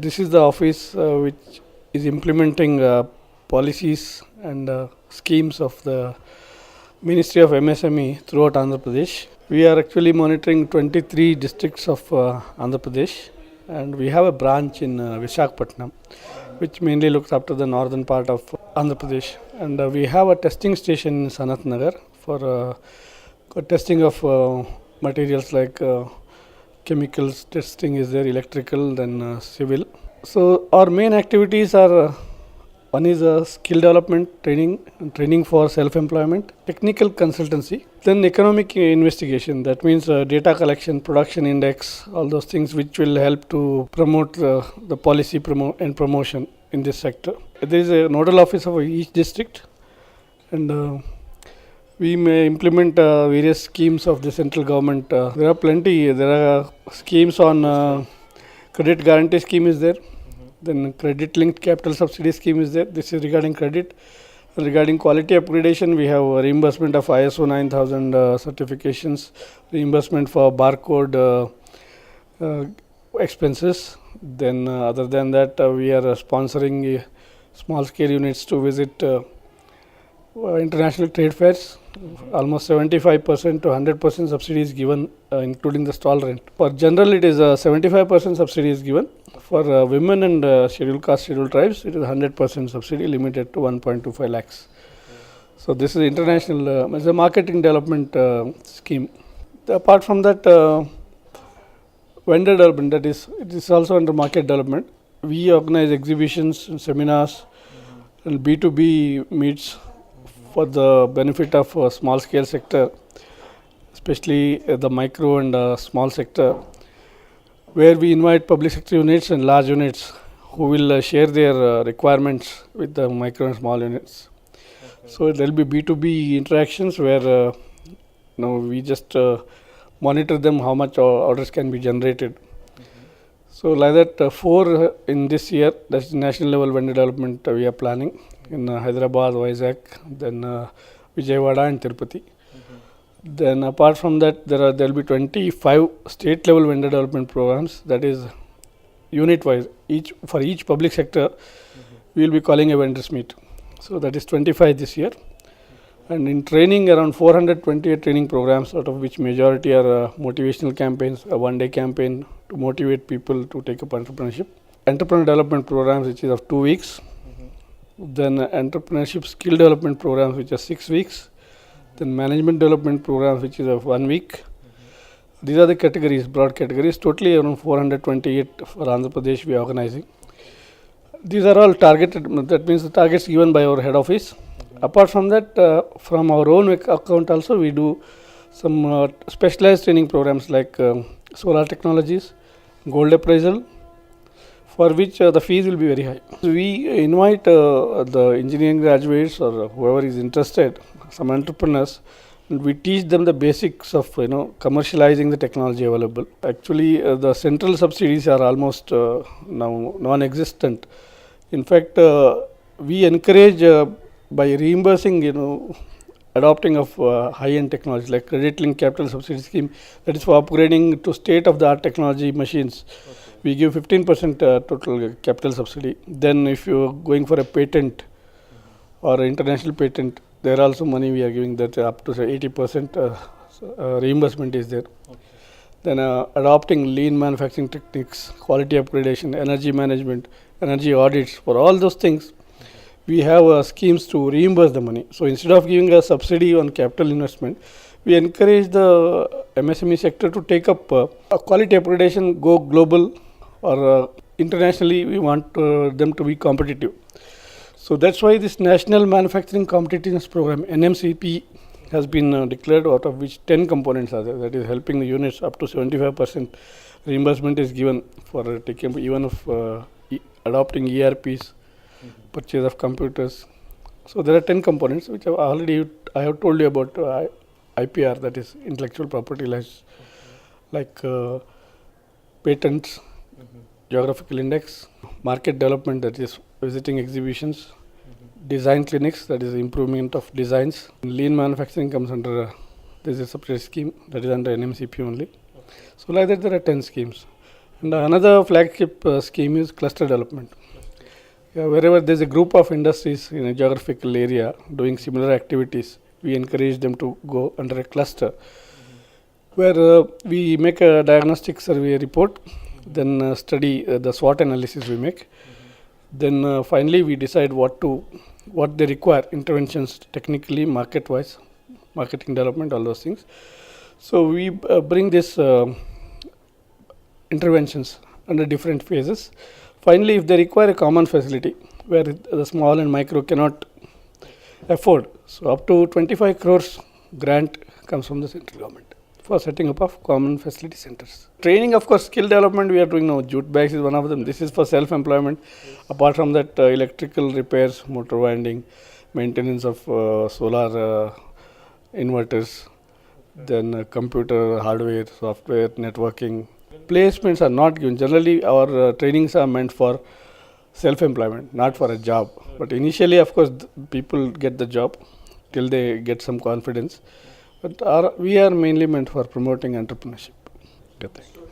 This is the office which is implementing policies and schemes of the Ministry of MSME throughout Andhra Pradesh. We are actually monitoring 23 districts of Andhra Pradesh, and we have a branch in Visakhapatnam, which mainly looks after the northern part of Andhra Pradesh. And we have a testing station in Sanat Nagar for testing of materials like chemicals testing is there, electrical, then civil. So our main activities are one is skill development training for self-employment, technical consultancy, then economic investigation. That means data collection, production index, all those things which will help to promote the policy and promotion in this sector. There is a nodal office of each district, and we may implement various schemes of the central government. There are plenty. There are schemes on credit guarantee scheme is there. Then credit linked capital subsidy scheme is there. This is regarding credit. Regarding quality upgradation, we have reimbursement of ISO 9000 certifications, reimbursement for barcode expenses. Then other than that, we are sponsoring small scale units to visit international trade fairs. Almost 75% to 100% subsidy is given, including the stall rent. For general, it is 75% subsidy is given. For women and scheduled caste, scheduled tribes, it is 100% subsidy limited to 1.25 lakhs. So this is international, it's a marketing development scheme. Apart from that, vendor development, that is, it is also under market development. We organize exhibitions and seminars and B2B meets for the benefit of small scale sector, especially the micro and small sector, where we invite public sector units and large units who will share their requirements with the micro and small units. So there will be B2B interactions where we just monitor them how much orders can be generated. So like that, 4 in this year, that's national level vendor development we are planning in Hyderabad, Vizag, then Vijayawada and Tirupati. Then apart from that, there will be 25 state level vendor development programs, that is unit wise. For each public sector, we will be calling a vendors meet. So that is 25 this year. And in training, around 428 training programs, out of which majority are motivational campaigns, a one-day campaign to motivate people to take up entrepreneurship. Entrepreneur development programs, which is of 2 weeks. Then entrepreneurship skill development programs, which are 6 weeks. Then management development programs, which is of 1 week. These are the categories, broad categories. Totally around 428 for Andhra Pradesh we are organizing. These are all targeted, that means the targets given by our head office. Apart from that, from our own account also, we do some specialized training programs like solar technologies, gold appraisal, for which the fees will be very high. So we invite the engineering graduates or whoever is interested, some entrepreneurs, and we teach them the basics of commercializing the technology available. Actually, the central subsidies are almost now non-existent. In fact, we encourage by reimbursing, adopting of high-end technology like credit linked capital subsidy scheme, that is for upgrading to state-of-the-art technology machines. Okay. We give 15% total capital subsidy. Then if you are going for a patent or international patent, there also money we are giving, that up to 80% reimbursement is there. Okay. Then adopting lean manufacturing techniques, quality upgradation, energy management, energy audits, for all those things, we have schemes to reimburse the money. So instead of giving a subsidy on capital investment, we encourage the MSME sector to take up a quality upgradation, go global or internationally. We want them to be competitive. So that's why this National Manufacturing Competitiveness Program, NMCP, has been declared, out of which 10 components are there. That is helping the units up to 75% reimbursement is given for taking even of adopting ERPs, purchase of computers. So there are 10 components which I have told you about IPR, that is intellectual property rights, like patents, geographical index, market development, that is visiting exhibitions, design clinics, that is improvement of designs. Lean manufacturing comes under there is a separate scheme that is under NMCP only. So like that there are 10 schemes. And another flagship scheme is cluster development. Yeah, wherever there's a group of industries in a geographical area doing similar activities, we encourage them to go under a cluster where we make a diagnostic survey report, then study the SWOT analysis we make. Then finally we decide what they require, interventions technically, market-wise, marketing development, all those things. So we bring this interventions under different phases. Finally, if they require a common facility where the small and micro cannot afford, so up to 25 crores grant comes from the central government for setting up of common facility centers. Training, of course, skill development we are doing now. Jute bags is one of them. This is for self-employment. Apart from that, electrical repairs, motor winding, maintenance of solar inverters, then computer hardware, software, networking. Placements are not given. Generally, our trainings are meant for self-employment, not for a job. But initially, of course, people get the job till they get some confidence. But we are mainly meant for promoting entrepreneurship. Okay, thank you.